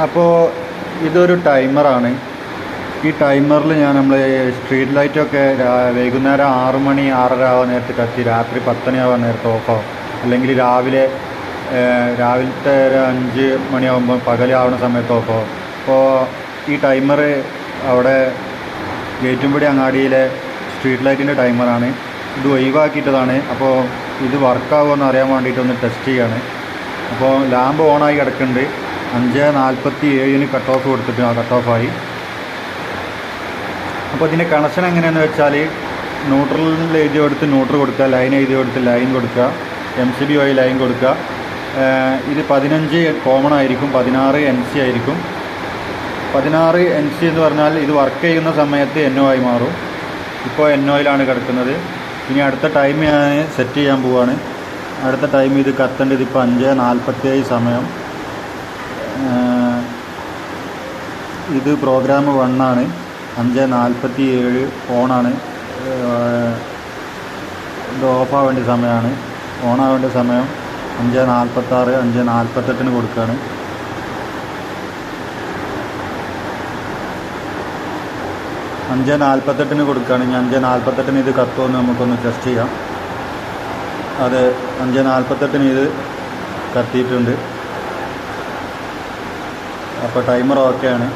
അപ്പോൾ ഇതൊരു ടൈമറാണ്. ഈ ടൈമറിൽ നമ്മൾ സ്ട്രീറ്റ് ലൈറ്റൊക്കെ വൈകുന്നേരം 6 മണി 6:30 ആവാൻ നേരത്ത് കത്തി രാത്രി 10 മണി ആവാൻ നേരത്ത് ഓഫാവും. അല്ലെങ്കിൽ രാവിലത്തെ ഒരു 5 മണിയാകുമ്പോൾ പകലാവുന്ന സമയത്ത് ഓഫാവും. അപ്പോൾ ഈ ടൈമർ അവിടെ ഗേറ്റുംപടി അങ്ങാടിയിലെ സ്ട്രീറ്റ് ലൈറ്റിൻ്റെ ടൈമറാണ്. ഇത് ഒഴിവാക്കിയിട്ടതാണ്. അപ്പോൾ ഇത് വർക്കാവുമെന്ന് അറിയാൻ വേണ്ടിയിട്ടൊന്ന് ടെസ്റ്റ് ചെയ്യാണ്. അപ്പോൾ ലാമ്പ് ഓണായി കിടക്കുന്നുണ്ട്. 5:47 കട്ട് ഓഫ് കൊടുത്തിട്ട് കട്ട് ഓഫായി. അപ്പോൾ ഇതിൻ്റെ കണക്ഷൻ എങ്ങനെയാണെന്ന് വെച്ചാൽ ന്യൂട്രലിൽ എഴുതി കൊടുത്ത് ന്യൂട്രൽ കൊടുക്കുക, ലൈൻ എഴുതി കൊടുത്ത് ലൈൻ കൊടുക്കുക, MCB വഴി ലൈൻ കൊടുക്കുക. ഇത് 15 കോമൺ ആയിരിക്കും, 16 NC ആയിരിക്കും. 16 NC എന്ന് പറഞ്ഞാൽ ഇത് വർക്ക് ചെയ്യുന്ന സമയത്ത് NO ആയി മാറും. ഇപ്പോൾ NOയിലാണ് കിടക്കുന്നത്. ഇനി അടുത്ത ടൈം ഞാൻ സെറ്റ് ചെയ്യാൻ പോവുകയാണ്. അടുത്ത ടൈം ഇത് കത്തേണ്ടത് ഇപ്പോൾ 5:47 സമയം. ഇത് പ്രോഗ്രാം 1 ആണ്. 5:47 ഓണാണ്. ഇത് ഓഫാവേണ്ട സമയമാണ്. ഓണാവേണ്ട സമയം 5:46 5:48 കൊടുക്കുകയാണ്. അഞ്ച് 48 കൊടുക്കുകയാണ്. ഞാൻ 5:48 ഇത് കത്തുമെന്ന് നമുക്കൊന്ന് ടെസ്റ്റ് ചെയ്യാം. അത് 5:48 ഇത് കത്തിയിട്ടുണ്ട്. അപ്പോൾ ടൈമർ ഓക്കെയാണ്.